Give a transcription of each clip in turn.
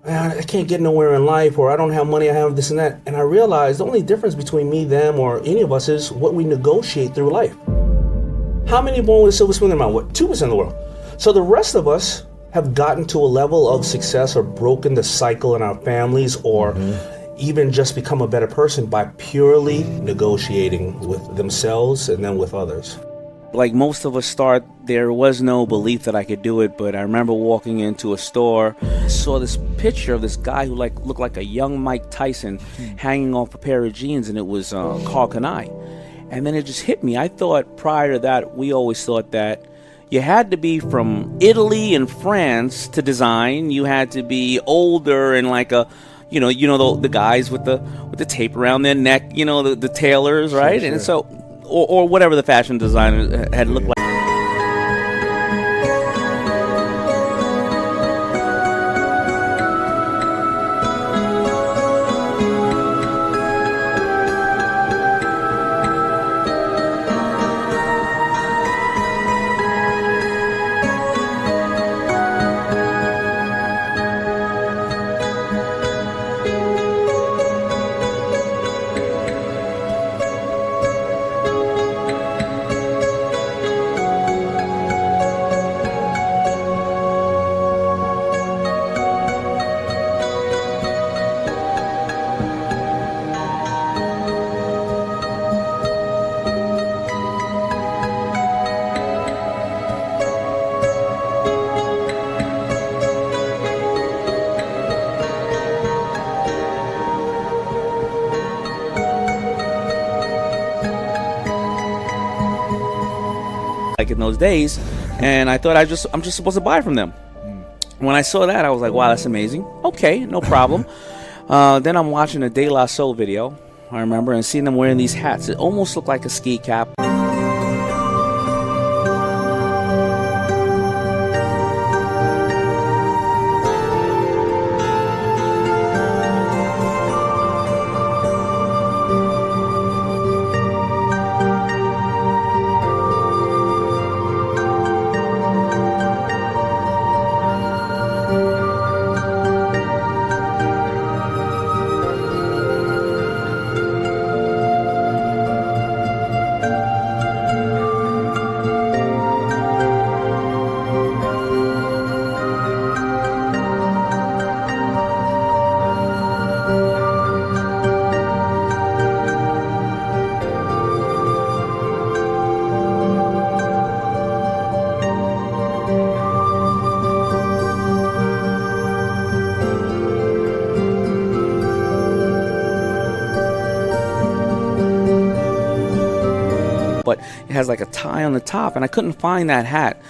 "Man, I can't get nowhere in life," or "I don't have money, I have this and that." And I realized the only difference between me, them, or any of us is what we negotiate through life. How many born with a silver spoon in their mouth? What, 2% of the world. So the rest of us have gotten to a level of success or broken the cycle in our families, or even just become a better person by purely negotiating with themselves and then with others. Like most of us start, there was no belief that I could do it, but I remember walking into a store, saw this picture of this guy who looked like a young Mike Tyson hanging off a pair of jeans, and it was Carl Kanai. And then it just hit me. I thought prior to that, we always thought that you had to be from Italy and France to design. You had to be older and like a, the guys with the tape around their neck, the tailors, right? Sure. And so, or whatever the fashion designer had looked like. Like in those days, and I thought I'm just supposed to buy from them. When I saw that, I was like, wow, that's amazing. Okay, no problem. Then I'm watching a De La Soul video, I remember, and seeing them wearing these hats. It almost looked like a ski cap. But it has like a tie on the top, and I couldn't find that hat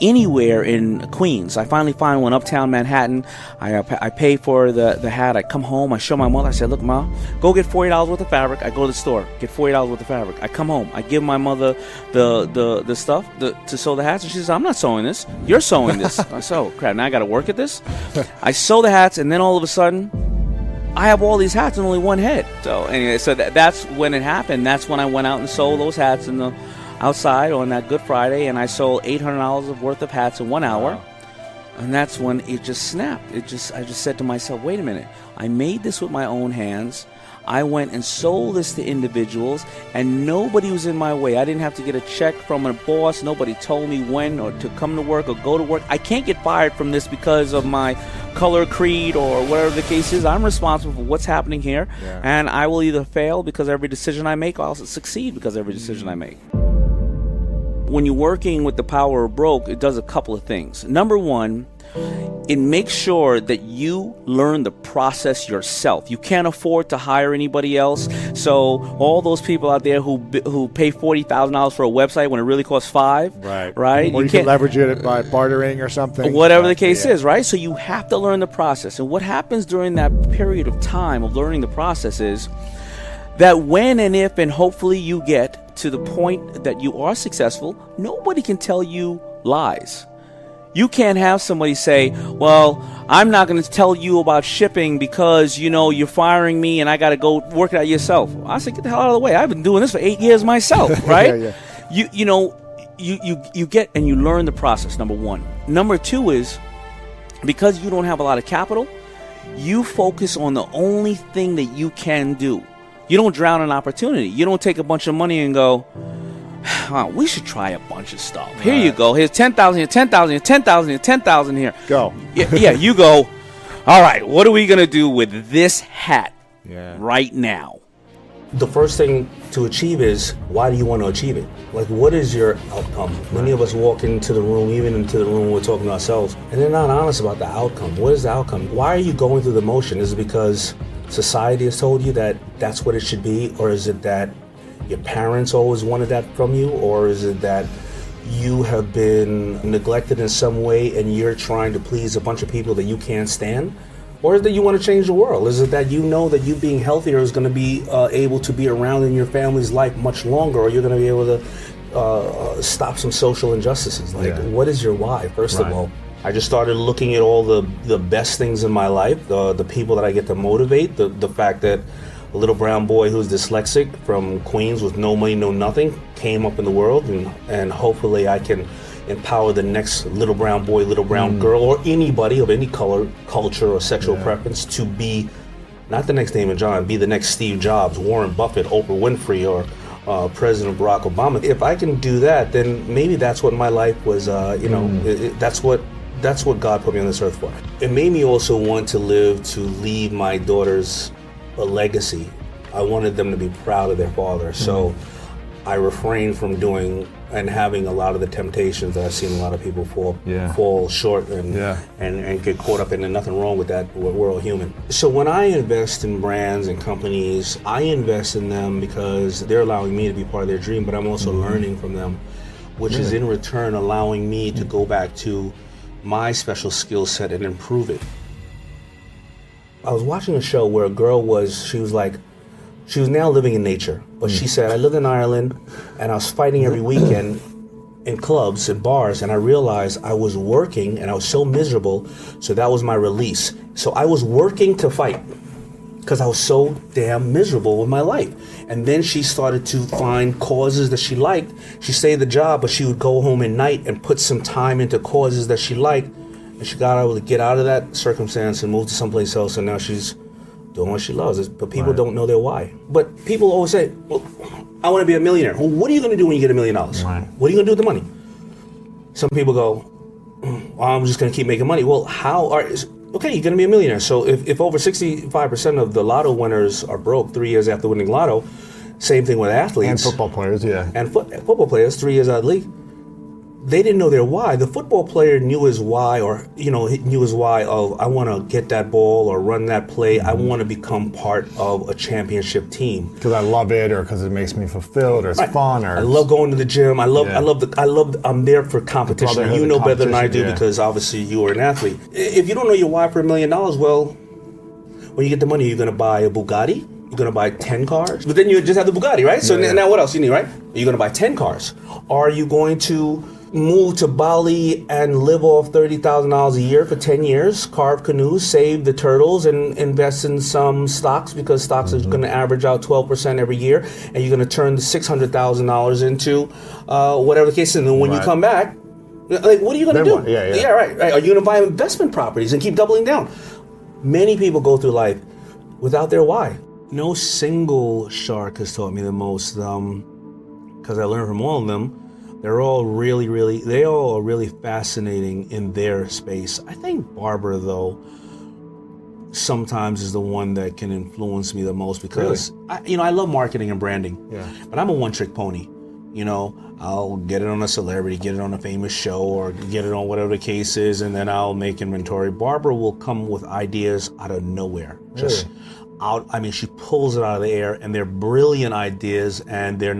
anywhere in Queens. I finally find one uptown Manhattan. I pay for the hat. I come home. I show my mother. I said, "Look, Ma, go get $40 worth of fabric." I go to the store, get $40 worth of fabric. I come home. I give my mother the stuff to sew the hats, and she says, "I'm not sewing this. You're sewing this." I said, "Oh, crap, now I got to work at this." I sew the hats, and then all of a sudden, I have all these hats and only one head. So anyway, so that's when it happened. That's when I went out and sold those hats in the outside on that Good Friday, and I sold $800 worth of hats in 1 hour. Wow. And that's when it just snapped. I just said to myself, wait a minute. I made this with my own hands. I went and sold this to individuals, and nobody was in my way. I didn't have to get a check from a boss. Nobody told me when or to come to work or go to work. I can't get fired from this because of my color, creed, or whatever the case is. I'm responsible for what's happening here, and I will either fail because every decision I make, or I'll succeed because every decision I make. When you're working with the power of broke, it does a couple of things. Number one, it makes sure that you learn the process yourself. You can't afford to hire anybody else. So all those people out there who pay $40,000 for a website when it really costs $5, right? Or you can leverage it by bartering or something. Whatever the case is, right? So you have to learn the process. And what happens during that period of time of learning the process is that when and if and hopefully you get to the point that you are successful, nobody can tell you lies. You can't have somebody say, well, I'm not going to tell you about shipping because, you're firing me and I got to go work it out yourself. I said, get the hell out of the way. I've been doing this for 8 years myself, right? You get and you learn the process, number one. Number two is, because you don't have a lot of capital, You focus on the only thing that you can do. You don't drown in opportunity. You don't take a bunch of money and go, oh, we should try a bunch of stuff. Here you go. Here's 10,000 here, 10,000 here, 10,000 here, 10,000 here. Go. Yeah, you go. All right, what are we going to do with this hat right now? The first thing to achieve is, why do you want to achieve it? Like, what is your outcome? Many of us walk into the room, even into the room we're talking to ourselves, and they're not honest about the outcome. What is the outcome? Why are you going through the motion? Is it because society has told you that that's what it should be? Or is it that your parents always wanted that from you? Or is it that you have been neglected in some way and you're trying to please a bunch of people that you can't stand? Or is it that you want to change the world? Is it that you know that you being healthier is going to be able to be around in your family's life much longer, or you're going to be able to stop some social injustices? Like, what is your why, first of all? I just started looking at all the best things in my life, the people that I get to motivate, the fact that a little brown boy who's dyslexic from Queens with no money, no nothing, came up in the world, and hopefully I can empower the next little brown boy, little brown girl, or anybody of any color, culture, or sexual preference to be not the next Daymond John, be the next Steve Jobs, Warren Buffett, Oprah Winfrey, or President Barack Obama. If I can do that, then maybe that's what my life was. That's what God put me on this earth for. It made me also want to leave my daughters a legacy. I wanted them to be proud of their father. So I refrained from doing and having a lot of the temptations that I've seen a lot of people fall short and get caught up in. And nothing wrong with that. We're all human. So when I invest in brands and companies, I invest in them because they're allowing me to be part of their dream, but I'm also learning from them, which is in return allowing me to go back to my special skill set and improve it. I was watching a show where a girl she was now living in nature, but she said, I lived in Ireland and I was fighting every weekend in clubs and bars, and I realized I was working and I was so miserable, so that was my release. So I was working to fight because I was so damn miserable with my life. And then she started to find causes that she liked. She stayed at the job, but she would go home at night and put some time into causes that she liked, and she got able to get out of that circumstance and move to someplace else, and now she's doing what she loves. But people don't know their why. But people always say, well, I want to be a millionaire. Well, what are you going to do when you get $1 million? Right. What are you going to do with the money? Some people go, well, I'm just going to keep making money. Well, okay, you're going to be a millionaire. So if over 65% of the lotto winners are broke 3 years after winning lotto, same thing with athletes. And football players, And football players, 3 years out of the league. They didn't know their why. The football player knew his why, he knew his why of, I want to get that ball or run that play. I want to become part of a championship team. because I love it, or because it makes me fulfilled, or it's fun, or I love going to the gym. I'm there for competition. You know better than I do because obviously you are an athlete. If you don't know your why for $1 million, well, when you get the money, you're going to buy a Bugatti. You're going to buy 10 cars. But then you just have the Bugatti, right? So now what else you need, right? You're going to buy 10 cars. Are you going to move to Bali and live off $30,000 a year for 10 years, carve canoes, save the turtles, and invest in some stocks, because stocks are going to average out 12% every year, and you're going to turn the $600,000 into whatever the case is. And then when you come back, like, what are you going to do? Yeah, right. Are you going to buy investment properties and keep doubling down? Many people go through life without their why. No single shark has taught me the most, because I learned from all of them. They're all really fascinating in their space. I think Barbara, though, sometimes is the one that can influence me the most, because I love marketing and branding. But I'm a one-trick pony. I'll get it on a celebrity, get it on a famous show, or get it on whatever the case is, and then I'll make inventory. Barbara will come with ideas out of nowhere. Just out. I mean, she pulls it out of the air, and they're brilliant ideas, and they're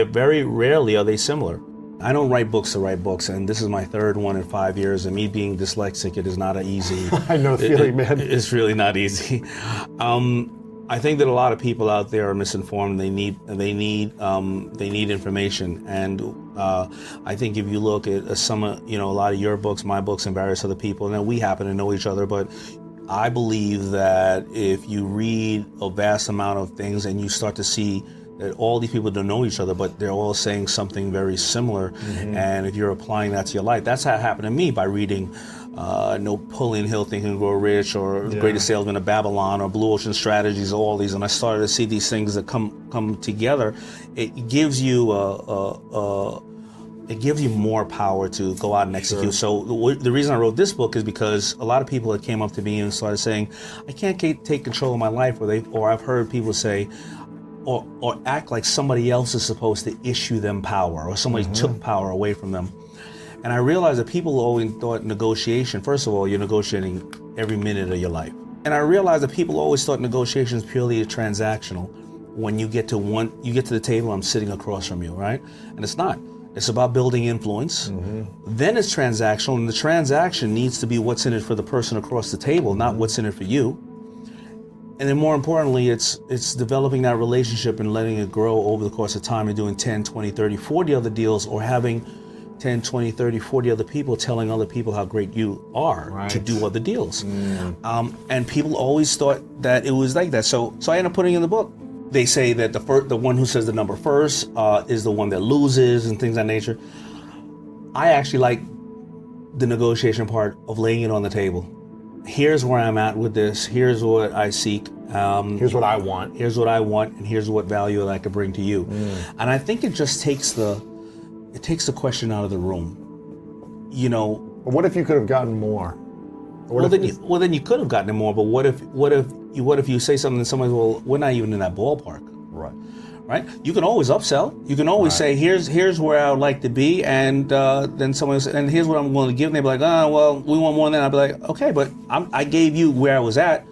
very rarely are they similar. I don't write books to write books, and this is my third one in 5 years, and me being dyslexic, it is not an easy. I know the feeling, man. It's really not easy. I think that a lot of people out there are misinformed. They need information, and I think if you look at a lot of your books, my books, and various other people, and then we happen to know each other, but I believe that if you read a vast amount of things and you start to see that all these people don't know each other, but they're all saying something very similar, and if you're applying that to your life, that's how it happened to me by reading Napoleon Hill, Think and Grow Rich, or The Greatest Salesman of Babylon, or Blue Ocean Strategies, all these, and I started to see these things that come together. It gives you more power to go out and execute. Sure. So the reason I wrote this book is because a lot of people that came up to me and started saying, I can't take control of my life, or I've heard people say, or act like somebody else is supposed to issue them power, or somebody took power away from them. And I realized that people always thought negotiation, first of all, you're negotiating every minute of your life. And I realized that people always thought negotiations purely transactional. When you get to the table, I'm sitting across from you, right? And it's not. It's about building influence. Then it's transactional, and the transaction needs to be what's in it for the person across the table, not what's in it for you. And then more importantly, it's developing that relationship and letting it grow over the course of time, and doing 10, 20, 30, 40 other deals, or having 10, 20, 30, 40 other people telling other people how great you are to do other deals. And people always thought that it was like that. So I ended up putting in the book. They say that the one who says the number first is the one that loses and things of that nature. I actually like the negotiation part of laying it on the table. Here's where I'm at with this. Here's what I seek. Here's what I want. Here's what I want, and here's what value that I could bring to you. And I think it just takes the question out of the room. You know. But what if you could have gotten more? Then you could have gotten more. But what if you say something to somebody? Well, we're not even in that ballpark. Right? You can always upsell. You can always say, here's where I would like to be, and then someone will say, and here's what I'm willing to give. And they'll be like, well, we want more than that. I'll be like, okay, but I gave you where I was at,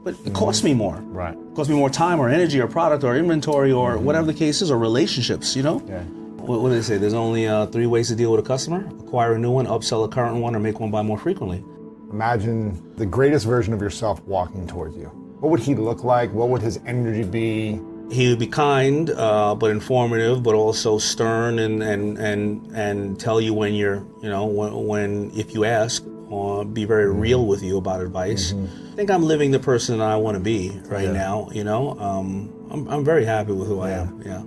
but it cost me more. Right. It cost me more time, or energy, or product, or inventory, or whatever the case is, or relationships. You know. Yeah. What do they say? There's only 3 ways to deal with a customer: acquire a new one, upsell a current one, or make one buy more frequently. Imagine the greatest version of yourself walking towards you. What would he look like? What would his energy be? He would be kind, but informative, but also stern, and tell you when you're, when if you ask, or be very real with you about advice. I think I'm living the person that I want to be right now. I'm very happy with who I am. Yeah.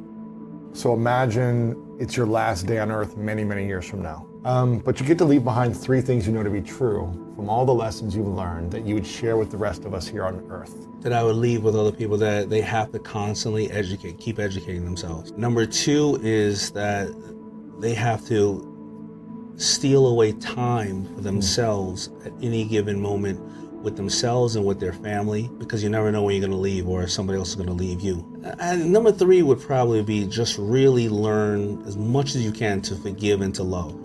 So imagine it's your last day on earth many, many years from now. But you get to leave behind 3 things you know to be true from all the lessons you've learned that you would share with the rest of us here on earth. That I would leave with other people, that they have to constantly keep educating themselves. Number 2 is that they have to steal away time for themselves at any given moment, with themselves and with their family, because you never know when you're going to leave, or if somebody else is going to leave you. And number 3 would probably be just really learn as much as you can to forgive and to love.